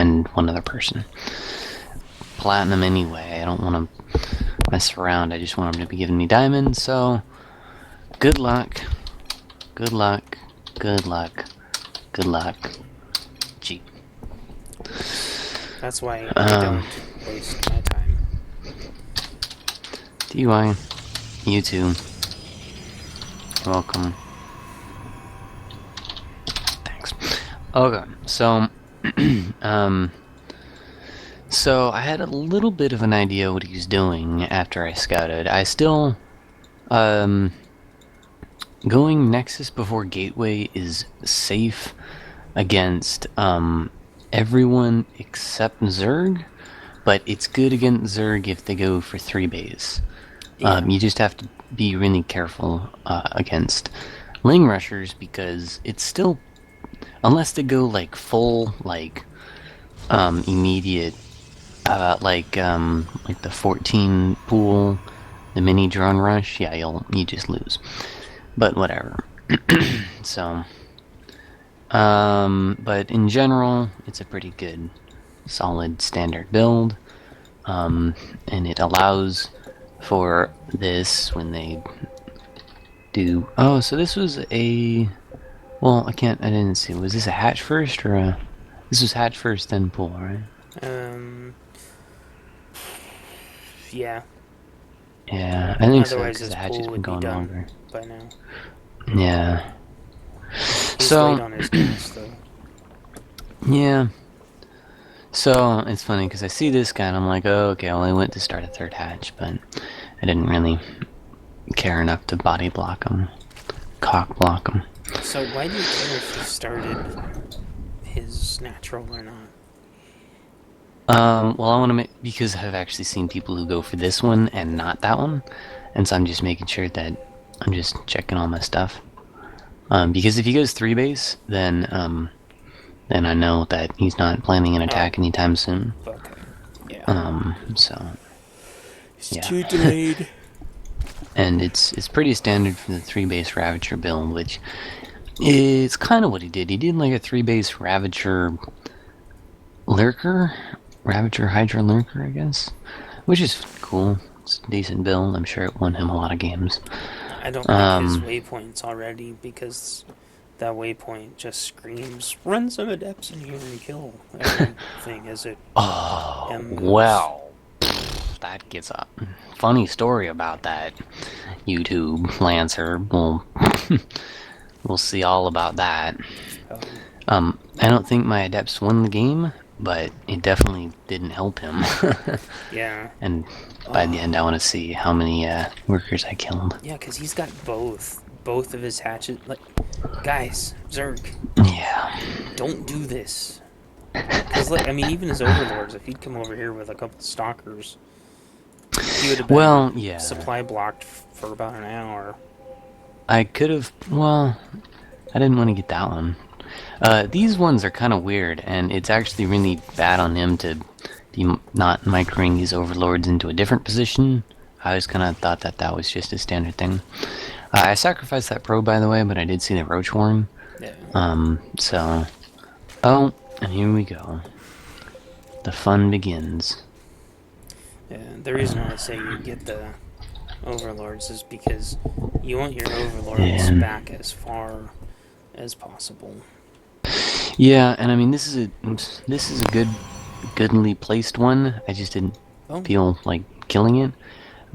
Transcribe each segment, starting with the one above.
and one other person. Platinum anyway. I don't want to mess around. I just want them to be giving me diamonds. So, good luck. Good luck. Good luck. Good luck. Gee. That's why I don't waste my time. DUI. You too. Welcome. Thanks. Okay, so so I had a little bit of an idea what he's doing after I scouted. I still going Nexus before Gateway is safe against everyone except Zerg, but it's good against Zerg if they go for 3 bays. Yeah. You just have to be really careful against Ling Rushers because it's still, unless they go like full like immediate like the 14 pool, the mini drone rush, yeah, you just lose. But whatever. So but in general it's a pretty good solid standard build, and it allows for this when they do. Oh, so this was a, well, I didn't see, was this a hatch first or a, this was hatch first then pool, right? Yeah. Yeah, I think Otherwise so, because this the hatch has pool been would be going done longer. by now. Yeah. He's So late on his gas, though. yeah. So it's funny because I see this guy and I'm like, oh, okay, well, I went to start a third hatch, but I didn't really care enough to body block him, cock block him. So why do you care if he started his natural or not? Well, I want to make, because I've actually seen people who go for this one and not that one, and so I'm just making sure that I'm just checking all my stuff. Because if he goes 3 base, then I know that he's not planning an attack anytime soon. Okay. Yeah. So It's yeah. too delayed. And it's pretty standard for the 3 base Ravager build, which is kind of what he did. He did like a 3 base Ravager Lurker, Ravager Hydra Lurker, I guess, which is cool. It's a decent build. I'm sure it won him a lot of games. I don't like his waypoints already because that waypoint just screams, run some adepts in here and kill everything as it moves. Well, that gets a funny story about that. YouTube Lancer, we'll see all about that. I don't think my adepts won the game, but it definitely didn't help him. Yeah. And by the end, I want to see how many workers I killed. Yeah, because he's got both of his hatches. Like, guys, Zerg. Yeah. Don't do this. Because, like, I mean, even his overlords, if he'd come over here with a couple of stalkers, he would have been supply blocked for about an hour. I could have. Well, I didn't want to get that one. These ones are kind of weird, and it's actually really bad on him to be not microing his overlords into a different position. I always kind of thought that was just a standard thing. I sacrificed that probe, by the way, but I did see the roach worm. Yeah. So, oh, and here we go. The fun begins. Yeah, the reason I say you get the overlords is because you want your overlords back as far as possible. Yeah, and I mean this is a goodly placed one. I just didn't feel like killing it,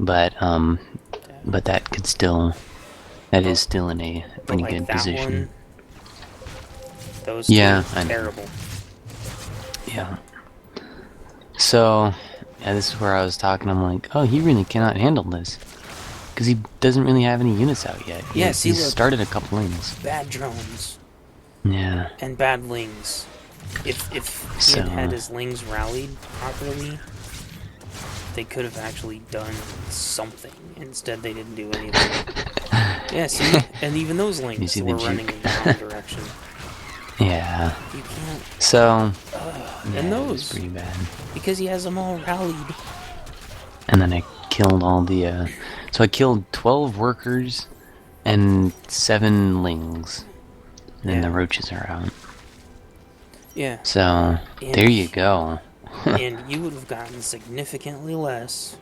but that could still, is still in a pretty good position. Those two are terrible. Yeah. So, yeah, this is where I was talking. I'm like, oh, he really cannot handle this because he doesn't really have any units out yet. Yeah, he started a couple lanes. Bad drones. Yeah. And bad lings. If he had his lings rallied properly, they could have actually done something. Instead, they didn't do anything. Yeah, see? And even those lings were running in the wrong direction. Yeah. You can't... So... and those... pretty bad. Because he has them all rallied. And then I killed all the... So I killed 12 workers and 7 lings. And then the roaches are out. Yeah. So, And there you go. and you would have gotten significantly less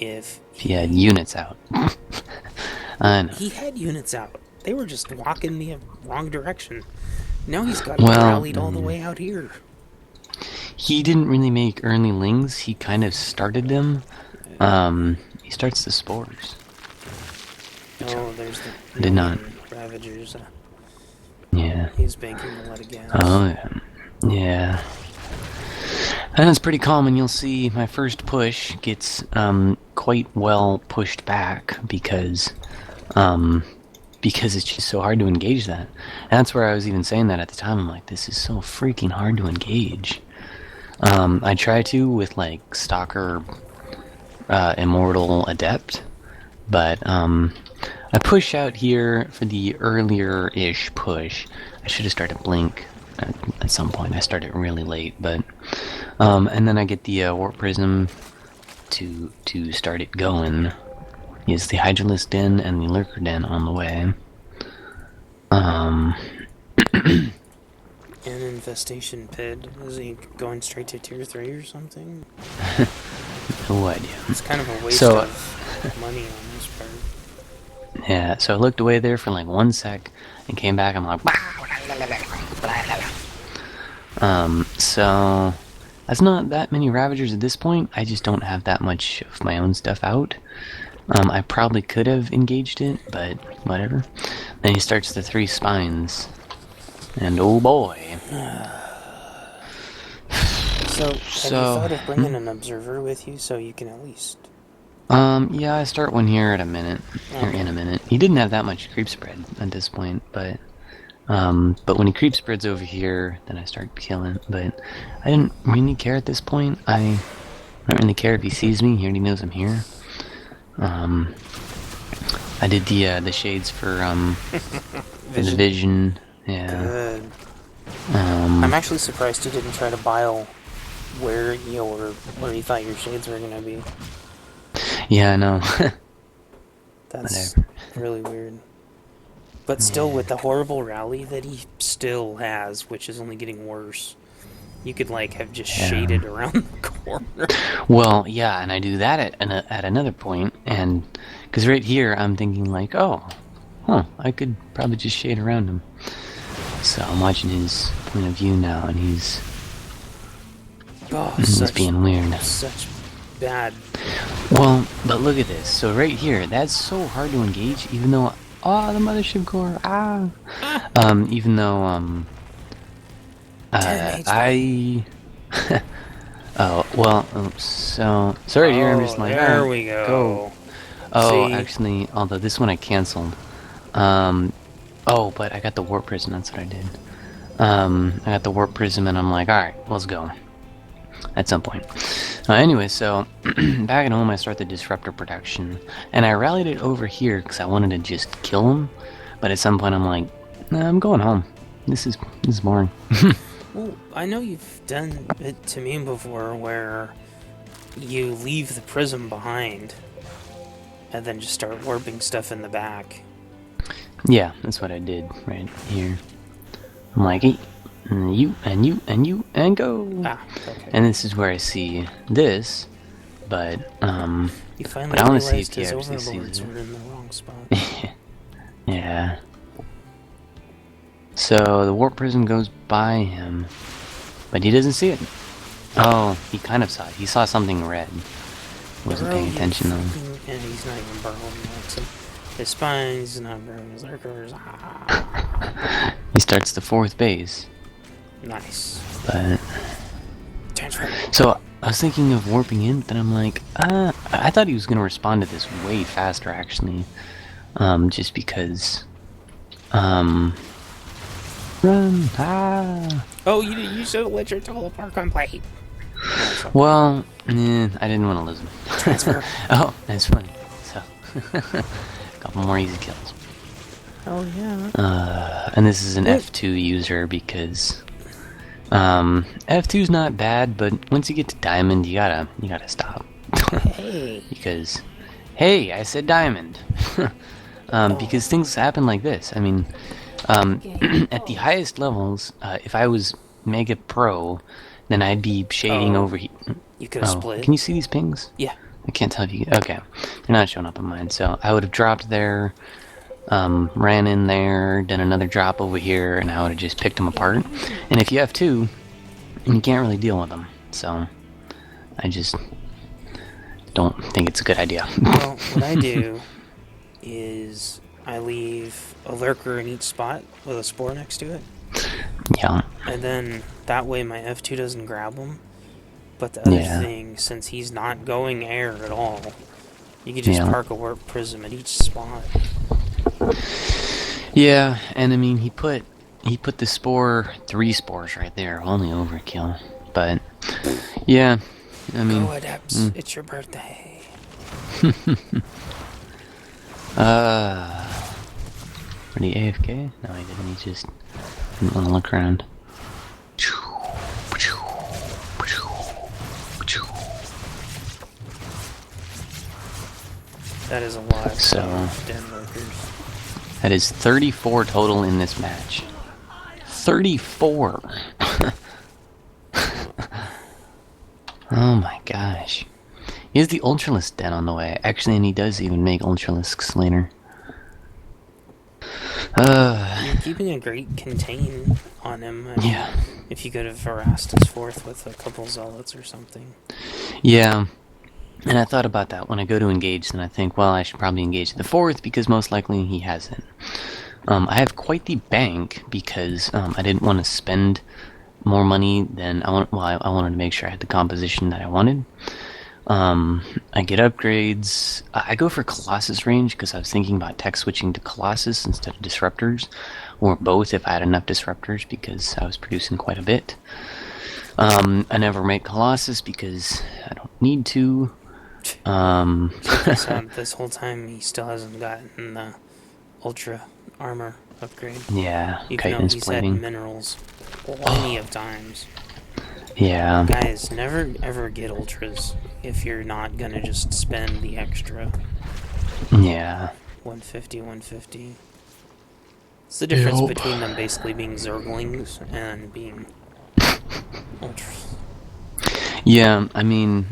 if If he had units out. I know. he had units out. They were just walking the wrong direction. Now he's got them Well, rallied all the way out here. he didn't really make early lings. He kind of started them. He starts the spores. Oh, there's the Did not. Ravagers. Yeah. He's banking a lot of gas. Oh, yeah. Yeah. And it's pretty common. You'll see my first push gets quite well pushed back because it's just so hard to engage that. And that's where I was even saying that at the time. I'm like, this is so freaking hard to engage. I try to with like Stalker, Immortal, Adept, but I push out here for the earlier-ish push. I should have started Blink at some point. I started really late, but and then I get the Warp Prism to start it going. Is the Hydralisk Den and the Lurker Den on the way? An infestation pit. Is he going straight to tier 3 or something? No idea. It's kind of a waste of money on this part. Yeah, so I looked away there for like 1 sec and came back. I'm like, so that's not that many Ravagers at this point. I just don't have that much of my own stuff out. I probably could have engaged it, but whatever. Then he starts the 3 spines. And oh boy. So, have you thought of bringing an observer with you so you can at least... Yeah, I start one here at a minute. Or in a minute. He didn't have that much creep spread at this point, but when he creep spreads over here, then I start killing. But I didn't really care at this point. I don't really care if he sees me. He already knows I'm here. I did the shades for the vision. Yeah. Good. I'm actually surprised you didn't try to bile where you thought your shades were gonna be. Yeah, I know. That's really weird. But still, with the horrible rally that he still has, which is only getting worse, you could like have just shaded around the corner. Well, yeah, and I do that at another point, and because right here I'm thinking like, I could probably just shade around him. So I'm watching his point of view now, and he's being weird. Such bad. Well, but look at this. So right here, that's so hard to engage, even though the mothership core, even though I oh well, so sorry here. I'm just like, there we go. Oh, actually, although this one I canceled. Oh, but I got the Warp Prism, that's what I did. I got the Warp Prism, and I'm like, alright, let's go. At some point. Anyway, so, back at home I start the Disruptor production, and I rallied it over here because I wanted to just kill him, but at some point I'm like, nah, I'm going home. This is boring. Well, I know you've done it to me before, where you leave the Prism behind, and then just start warping stuff in the back. Yeah, that's what I did right here. I'm like, hey, you, and go. Okay. And this is where I see this, but, You finally but I want to see realized if he his actually overlords sees it. were in the wrong spot. Yeah. So, the Warp Prism goes by him, but he doesn't see it. Oh, he kind of saw it. He saw something red. Wasn't paying attention though. And he's not even burrowing yet, so his spines, he's not burrowing his lurkers. He starts the 4th base. Nice. But Transfer. so I was thinking of warping in, but then I'm like, I thought he was gonna respond to this way faster actually. Just because run, Oh, you should have let your teleport complete. Well, I didn't want to lose him. Transfer. Oh, that's funny. So, a couple more easy kills. Oh yeah. And this is an F2 user because F2's not bad, but once you get to diamond, you gotta stop. Hey. Because, hey, I said diamond. Because things happen like this. I mean, at the highest levels, if I was Mega Pro, then I'd be shading over here. You could have Oh, split. can you see these pings? Yeah. I can't tell if you... Okay. They're not showing up on mine. So I would have dropped there, ran in there, done another drop over here, and I would have just picked them apart. And if you have two, you can't really deal with them. So I just don't think it's a good idea. Well, what I do is I leave a lurker in each spot with a spore next to it. Yeah. And then that way my F2 doesn't grab him. But the other Yeah. thing, since he's not going air at all, you could just park a warp prism at each spot. Yeah, and I mean he put the spore, 3 spores right there, only overkill. But yeah, I mean, Go Adepts, it's your birthday. Were he AFK? No, he didn't. He just didn't want to look around. That is a lot. So dead lurkers. that is 34 total in this match. 34. Oh my gosh. He has the Ultralisk den on the way. Actually, and he does even make Ultralisks later. You're keeping a great contain on him. I mean, Yeah. If you could have harassed his fourth with a couple zealots or something. Yeah. And I thought about that when I go to engage, then I think, well, I should probably engage the 4th because most likely he hasn't. I have quite the bank because I didn't want to spend more money than I want. Well, I wanted to make sure I had the composition that I wanted. I get upgrades. I go for Colossus range because I was thinking about tech switching to Colossus instead of disruptors, or both if I had enough disruptors because I was producing quite a bit. I never make Colossus because I don't need to. So this whole time he still hasn't gotten the Ultra armor upgrade. Yeah, even though chitinous he's plating. had minerals plenty of times. Yeah. Guys, never ever get ultras if you're not gonna just spend the extra Yeah. 150, 150. It's the difference between them basically being Zerglings and being ultras. Yeah, I mean,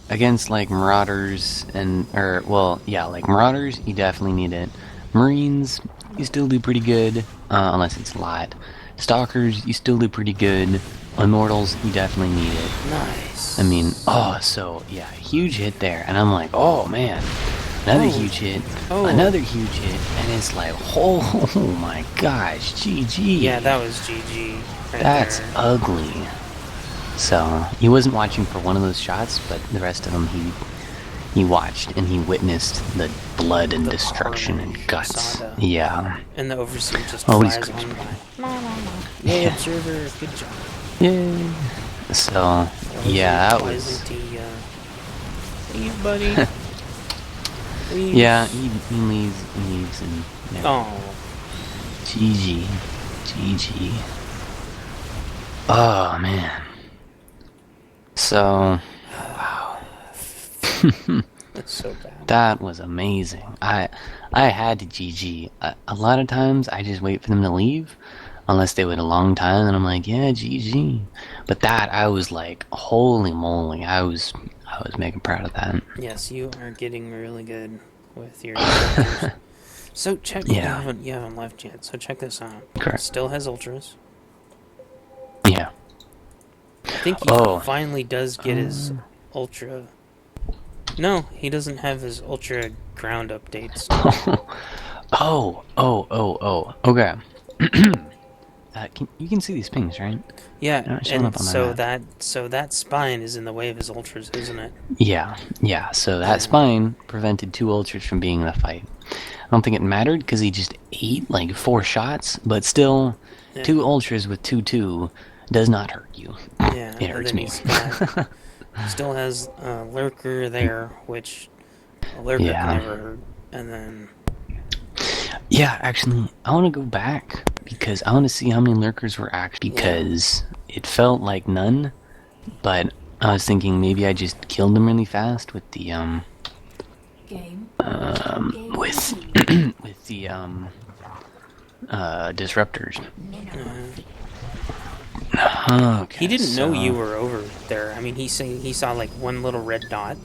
against like Marauders like Marauders, you definitely need it. Marines, you still do pretty good, unless it's a lot. Stalkers, you still do pretty good. Immortals, you definitely need it. Nice. I mean, so yeah, huge hit there, and I'm like, oh man, another huge hit, another huge hit, and it's like, oh my gosh, GG. Yeah, that was GG. That's ugly. So he wasn't watching for one of those shots, but the rest of them he watched and he witnessed the blood and destruction and guts. Yeah. And the overseer just flies on by. Yay, observer, good job. Yay. So yeah, that was. Leave, buddy. Leave. Yeah, he leaves, and. Yeah. Oh. GG. GG. Oh man. So, wow. That's so bad. That was amazing. I had to GG. A lot of times I just wait for them to leave, unless they wait a long time, and I'm like, yeah, GG. But that I was like, holy moly! I was mega proud of that. Yes, you are getting really good with your characters. So check. Yeah. You haven't left yet. So check this out. Correct. Still has ultras. Yeah. I think he finally does get his ultra. No, he doesn't have his ultra ground updates. Okay. You can see these pings, right? Yeah, and so that spine is in the way of his ultras, isn't it? Yeah. So that spine prevented 2 ultras from being in the fight. I don't think it mattered because he just ate like 4 shots, but still, 2 ultras with 2/2 does not hurt you. Yeah, it hurts me. Still has a lurker there, which a lurker can never hurt, and then. Yeah, actually, I want to go back because I want to see how many lurkers were actually. Because it felt like none, but I was thinking maybe I just killed them really fast with the disruptors. Okay, He didn't know you so were over there. I mean, he saw like one little red dot,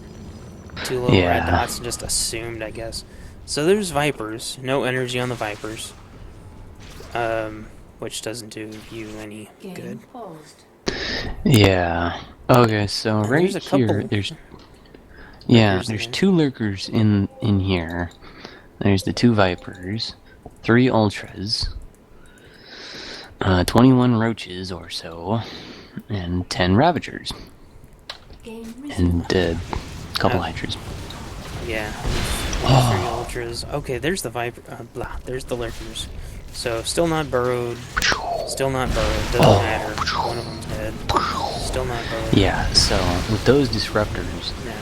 two little red yeah, dots, and just assumed, I guess. So there's Vipers. No energy on the Vipers. Which doesn't do you any good. yeah. Okay, so And there's right a here, couple there's there. two lurkers in here. There's the two vipers, three ultras, 21 roaches or so, and 10 ravagers, and a couple Uh, hydras. yeah, three Oh, ultras. Okay, there's the Viper. Blah. There's the lurkers. So still not burrowed. Still not burrowed. Doesn't matter. One of them's dead. Still not burrowed. yeah. So with those disruptors, No.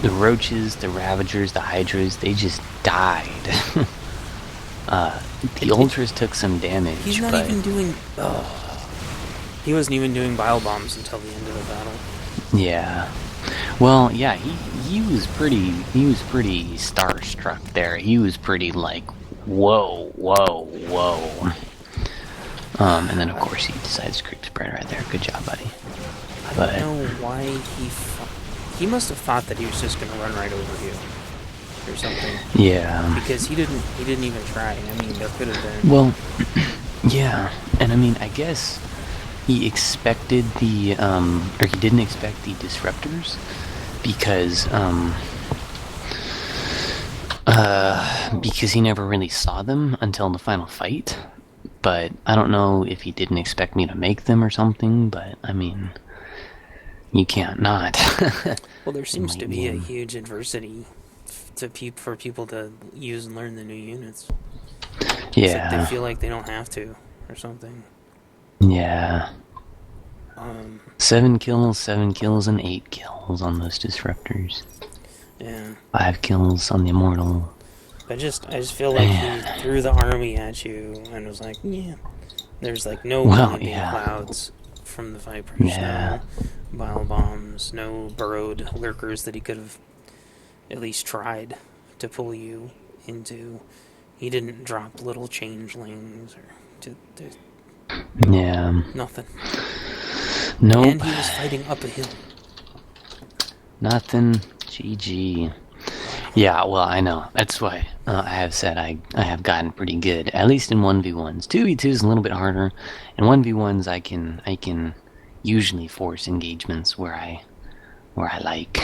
the roaches, the ravagers, the hydras, they just died. The ultras took some damage. He's not but even doing. He wasn't even doing bile bombs until the end of the battle. yeah. Well, yeah, he was pretty starstruck there. He was pretty like, whoa, whoa, whoa. And then of course he decides to creep spread right there. Good job, buddy. I don't know why he must have thought that he was just gonna run right over you or something. Yeah. Because he didn't even try. I mean, there could have been. Well, yeah, and I mean, I guess he expected the or he didn't expect the disruptors because he never really saw them until the final fight. But I don't know if he didn't expect me to make them or something. But I mean, you can't not. Well, there seems to be a huge adversity for people to use and learn the new units. Yeah. It's like they feel like they don't have to, or something. Yeah. 7 kills, and 8 kills on those disruptors. Yeah. 5 kills on the immortal. I just feel like he threw the army at you and was like, yeah. There's like no blinding clouds from the Vipers. Yeah. No bile bombs, no burrowed lurkers that he could have at least tried to pull you into. He didn't drop little changelings or Yeah. nothing. Nope. And he was fighting up a hill. Nothing. GG. Yeah, well, I know. That's why I have said I have gotten pretty good, at least in 1v1s. 2v2 is a little bit harder. In 1v1s, I can usually force engagements where I like.